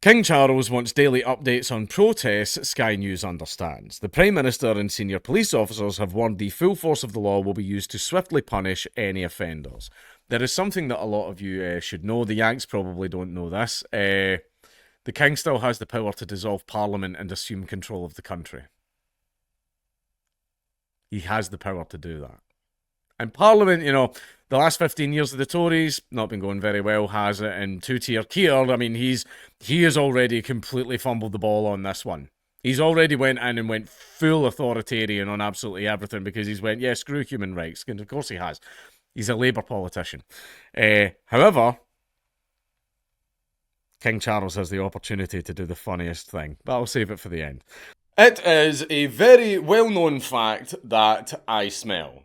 King Charles wants daily updates on protests, Sky News understands. The Prime Minister and senior police officers have warned the full force of the law will be used to swiftly punish any offenders. There is something that a lot of you should know. The Yanks probably don't know this. The King still has the power to dissolve Parliament and assume control of the country. He has the power to do that. And Parliament, the last 15 years of the Tories, not been going very well, has it? And two-tier Keir, I mean, he has already completely fumbled the ball on this one. He's already went in and went full authoritarian on absolutely everything because he's went, yeah, screw human rights. And of course he has. He's a Labour politician. However, King Charles has the opportunity to do the funniest thing, but I'll save it for the end. It is a very well-known fact that I smell.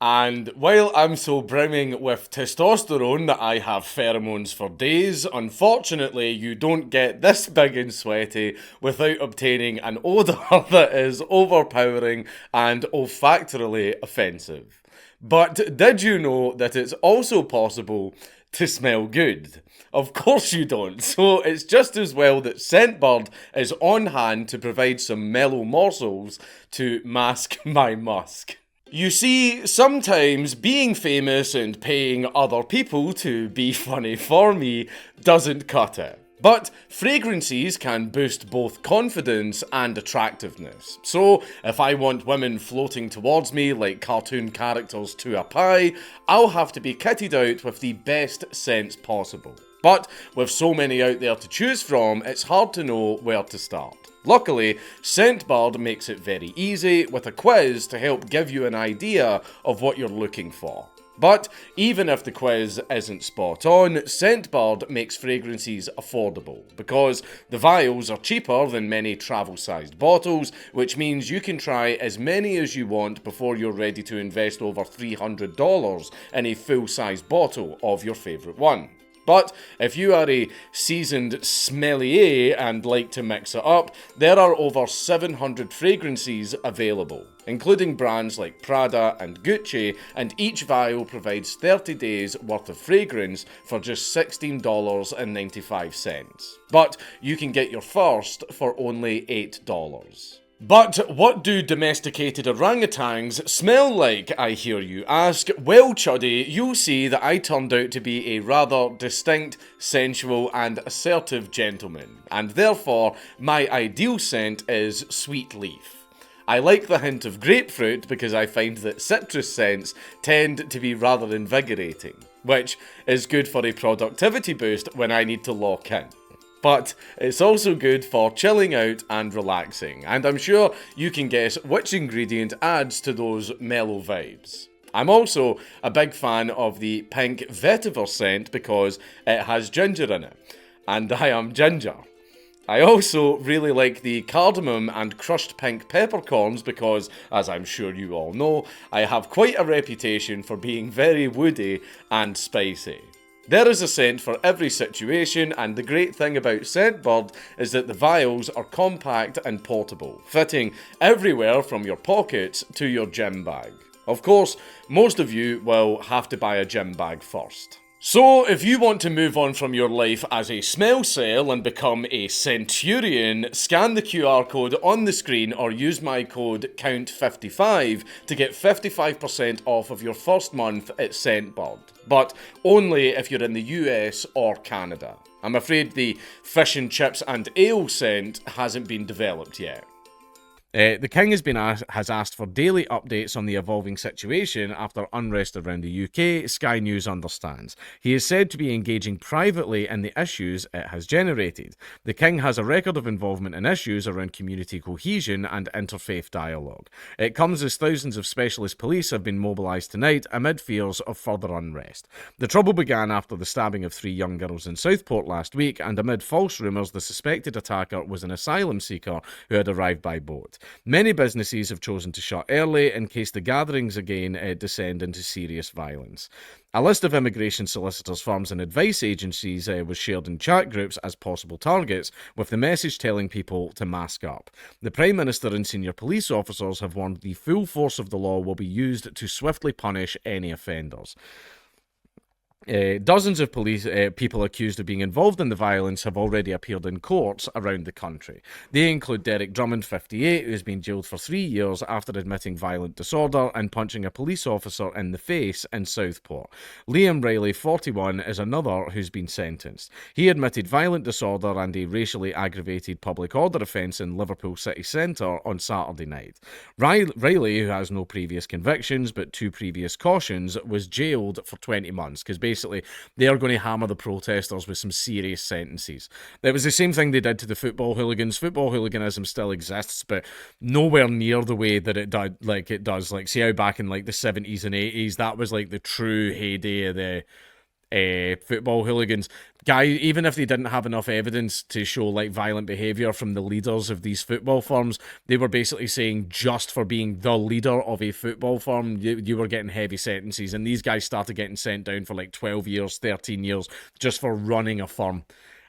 And while I'm so brimming with testosterone that I have pheromones for days, unfortunately you don't get this big and sweaty without obtaining an odour that is overpowering and olfactorily offensive. But did you know that it's also possible to smell good? Of course you don't, so it's just as well that Scentbird is on hand to provide some mellow morsels to mask my musk. You see, sometimes being famous and paying other people to be funny for me doesn't cut it. But fragrances can boost both confidence and attractiveness. So, if I want women floating towards me like cartoon characters to a pie, I'll have to be kitted out with the best scents possible. But with so many out there to choose from, it's hard to know where to start. Luckily, Scentbird makes it very easy with a quiz to help give you an idea of what you're looking for. But even if the quiz isn't spot on, Scentbird makes fragrances affordable because the vials are cheaper than many travel-sized bottles, which means you can try as many as you want before you're ready to invest over $300 in a full-size bottle of your favourite one. But if you are a seasoned sommelier and like to mix it up, there are over 700 fragrances available, including brands like Prada and Gucci, and each vial provides 30 days worth of fragrance for just $16.95. But you can get your first for only $8. But what do domesticated orangutans smell like, I hear you ask? Well, Chuddy, you'll see that I turned out to be a rather distinct, sensual and assertive gentleman, and therefore my ideal scent is sweet leaf. I like the hint of grapefruit because I find that citrus scents tend to be rather invigorating, which is good for a productivity boost when I need to lock in. But it's also good for chilling out and relaxing, and I'm sure you can guess which ingredient adds to those mellow vibes. I'm also a big fan of the pink vetiver scent because it has ginger in it, and I am ginger. I also really like the cardamom and crushed pink peppercorns because, as I'm sure you all know, I have quite a reputation for being very woody and spicy. There is a scent for every situation, and the great thing about Scentbird is that the vials are compact and portable, fitting everywhere from your pockets to your gym bag. Of course, most of you will have to buy a gym bag first. So, if you want to move on from your life as a smell cell and become a centurion, scan the QR code on the screen or use my code COUNT55 to get 55% off of your first month at Scentbird. But only if you're in the US or Canada. I'm afraid the fish and chips and ale scent hasn't been developed yet. The King has asked for daily updates on the evolving situation after unrest around the UK, Sky News understands. He is said to be engaging privately in the issues it has generated. The King has a record of involvement in issues around community cohesion and interfaith dialogue. It comes as thousands of specialist police have been mobilised tonight amid fears of further unrest. The trouble began after the stabbing of 3 young girls in Southport last week, and amid false rumours the suspected attacker was an asylum seeker who had arrived by boat. Many businesses have chosen to shut early in case the gatherings again descend into serious violence. A list of immigration solicitors, firms and advice agencies was shared in chat groups as possible targets, with the message telling people to mask up. The Prime Minister and senior police officers have warned the full force of the law will be used to swiftly punish any offenders. Dozens of police people accused of being involved in the violence have already appeared in courts around the country. They include Derek Drummond, 58, who has been jailed for 3 years after admitting violent disorder and punching a police officer in the face in Southport. Liam Riley, 41, is another who's been sentenced. He admitted violent disorder and a racially aggravated public order offence in Liverpool city centre on Saturday night. Riley, who has no previous convictions but 2 previous cautions, was jailed for 20 months because basically they are going to hammer the protesters with some serious sentences. It was the same thing they did to the football hooligans. Football hooliganism still exists, but nowhere near the way that it does. Like, see how back in like the 70s and 80s, that was like the true heyday of the football hooligans. Even if they didn't have enough evidence to show like violent behaviour from the leaders of these football firms, they were basically saying just for being the leader of a football firm, you were getting heavy sentences, and these guys started getting sent down for like 12 years, 13 years, just for running a firm.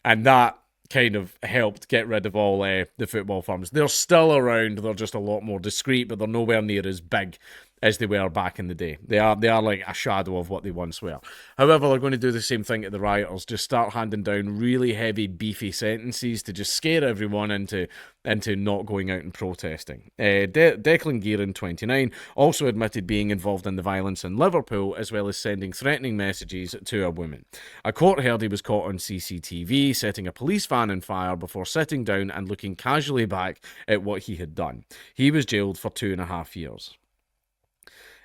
And that kind of helped get rid of all the football firms. They're still around, they're just a lot more discreet, but they're nowhere near as big as they were back in the day. They are like a shadow of what they once were. However, they're going to do the same thing to the rioters, just start handing down really heavy, beefy sentences to just scare everyone into not going out and protesting. Declan Gearan, 29, also admitted being involved in the violence in Liverpool, as well as sending threatening messages to a woman. A court heard he was caught on CCTV, setting a police van on fire before sitting down and looking casually back at what he had done. He was jailed for 2.5 years.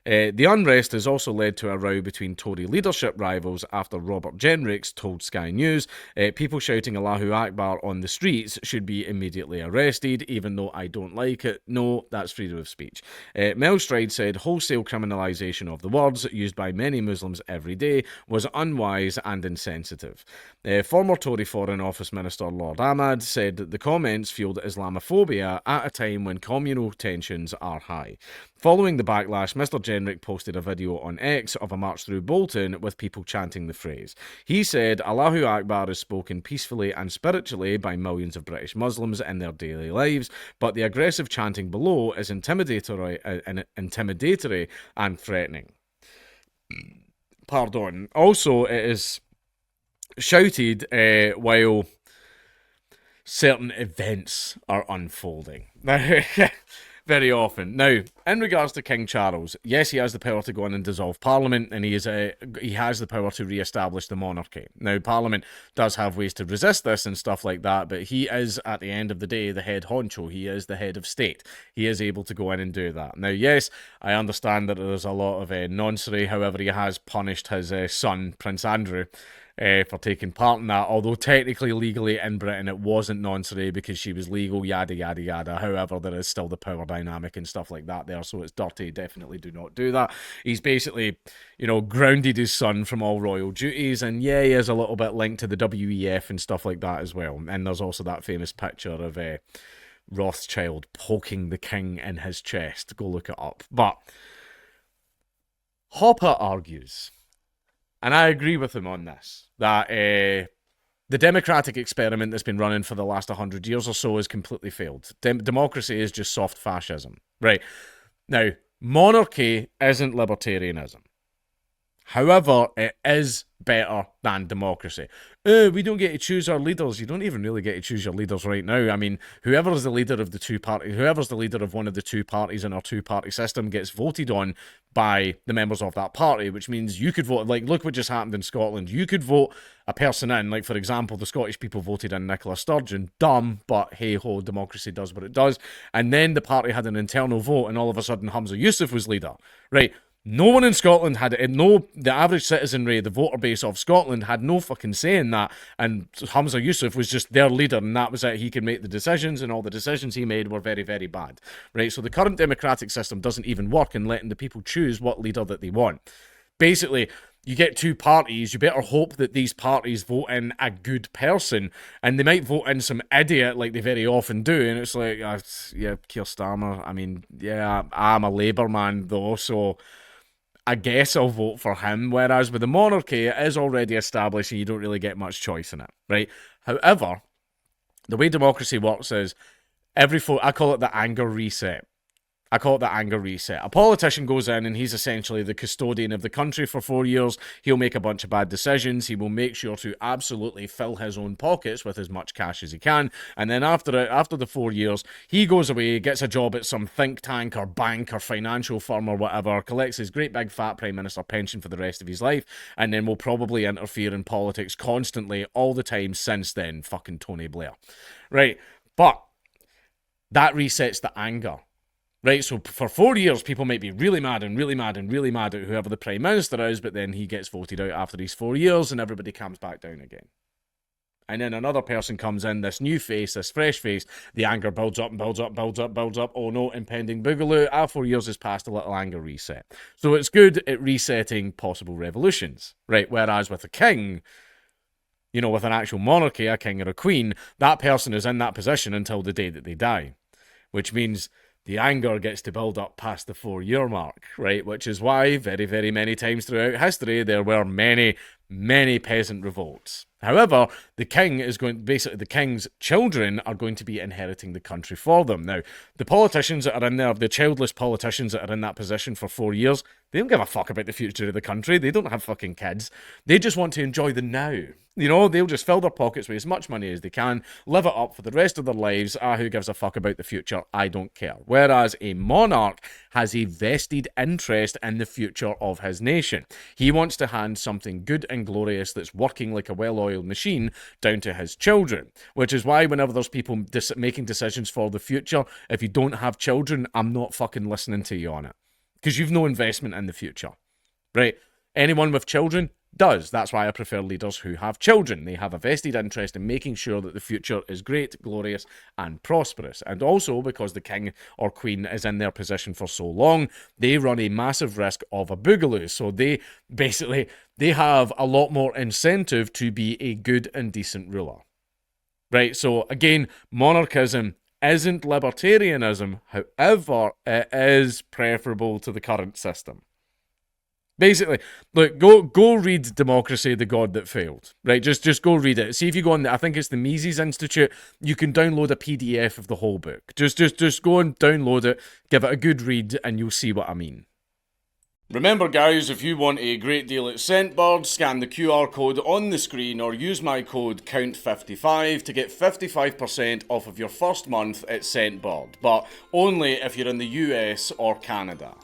The unrest has also led to a row between Tory leadership rivals after Robert Jenricks told Sky News people shouting Allahu Akbar on the streets should be immediately arrested, even though I don't like it. No, that's freedom of speech. Mel Stride said wholesale criminalisation of the words, used by many Muslims every day, was unwise and insensitive. Former Tory Foreign Office Minister Lord Ahmad said that the comments fueled Islamophobia at a time when communal tensions are high. Following the backlash, Mr. Jenrick posted a video on X of a march through Bolton with people chanting the phrase. He said, Allahu Akbar is spoken peacefully and spiritually by millions of British Muslims in their daily lives, but the aggressive chanting below is intimidatory and threatening. Pardon. Also, it is shouted while certain events are unfolding. Very often. Now, in regards to King Charles, yes, he has the power to go in and dissolve Parliament, and he has the power to re-establish the monarchy. Now, Parliament does have ways to resist this and stuff like that, but he is, at the end of the day, the head honcho. He is the head of state. He is able to go in and do that. Now, yes, I understand that there's a lot of nonsense. However, he has punished his son, Prince Andrew, for taking part in that, although technically, legally in Britain it wasn't nonsense because she was legal, yada yada yada. However, there is still the power dynamic and stuff like that there, so it's dirty. Definitely do not do that. He's basically, grounded his son from all royal duties, and yeah, he is a little bit linked to the WEF and stuff like that as well. And there's also that famous picture of Rothschild poking the king in his chest. Go look it up. But Hopper argues, and I agree with him on this, that the democratic experiment that's been running for the last 100 years or so has completely failed. Democracy is just soft fascism. Right. Now, monarchy isn't libertarianism. However, it is better than democracy. We don't get to choose our leaders. You don't even really get to choose your leaders right now. I mean, whoever's the leader of one of the two parties in our two-party system gets voted on by the members of that party, which means you could vote, like, look what just happened in Scotland. You could vote a person in, like, for example, the Scottish people voted in Nicola Sturgeon. Dumb, but hey-ho, democracy does what it does. And then the party had an internal vote, and all of a sudden Hamza Yusuf was leader. Right? No one in Scotland had it. The average citizenry, the voter base of Scotland, had no fucking say in that. And Hamza Yusuf was just their leader, and that was it. He could make the decisions, and all the decisions he made were very, very bad. Right? So the current democratic system doesn't even work in letting the people choose what leader that they want. Basically, you get two parties, you better hope that these parties vote in a good person, and they might vote in some idiot like they very often do, and it's like, yeah, Keir Starmer, I mean, yeah, I'm a Labour man though, so I guess I'll vote for him, whereas with the monarchy, it is already established and you don't really get much choice in it, right? However, the way democracy works is I call it the anger reset. I call it the anger reset. A politician goes in and he's essentially the custodian of the country for 4 years. He'll make a bunch of bad decisions. He will make sure to absolutely fill his own pockets with as much cash as he can. And then after the 4 years, he goes away, gets a job at some think tank or bank or financial firm or whatever, collects his great big fat prime minister pension for the rest of his life, and then will probably interfere in politics constantly all the time since then. Fucking Tony Blair. Right. But that resets the anger. Right, so for 4 years, people might be really mad and really mad and really mad at whoever the Prime Minister is, but then he gets voted out after these 4 years and everybody calms back down again. And then another person comes in, this new face, this fresh face, the anger builds up and builds up, builds up, builds up. Oh no, impending boogaloo. 4 years has passed, a little anger reset. So it's good at resetting possible revolutions, right? Whereas with a king, you know, with an actual monarchy, a king or a queen, that person is in that position until the day that they die, which means the anger gets to build up past the 4 year mark, right? Which is why very, very many times throughout history there were many, many peasant revolts. However, the king's children are going to be inheriting the country for them. Now, the politicians that are in there, the childless politicians that are in that position for 4 years, they don't give a fuck about the future of the country. They don't have fucking kids. They just want to enjoy the now. You know, they'll just fill their pockets with as much money as they can, live it up for the rest of their lives. Who gives a fuck about the future? I don't care. Whereas a monarch has a vested interest in the future of his nation. He wants to hand something good and glorious that's working like a well-oiled machine down to his children. Which is why whenever there's people making decisions for the future, if you don't have children, I'm not fucking listening to you on it. Because you've no investment in the future. Right? Anyone with children does. That's why I prefer leaders who have children. They have a vested interest in making sure that the future is great, glorious, and prosperous. And also, because the king or queen is in their position for so long, they run a massive risk of a boogaloo. So they have a lot more incentive to be a good and decent ruler. Right? So again, monarchism isn't libertarianism. However, it is preferable to the current system. Basically, look, go read Democracy, the God That Failed, right? Just go read it. See if you go on, I think it's the Mises Institute, you can download a PDF of the whole book. Just go and download it, give it a good read, and you'll see what I mean. Remember guys, if you want a great deal at Scentbird, scan the QR code on the screen or use my code COUNT55 to get 55% off of your first month at Scentbird, but only if you're in the US or Canada.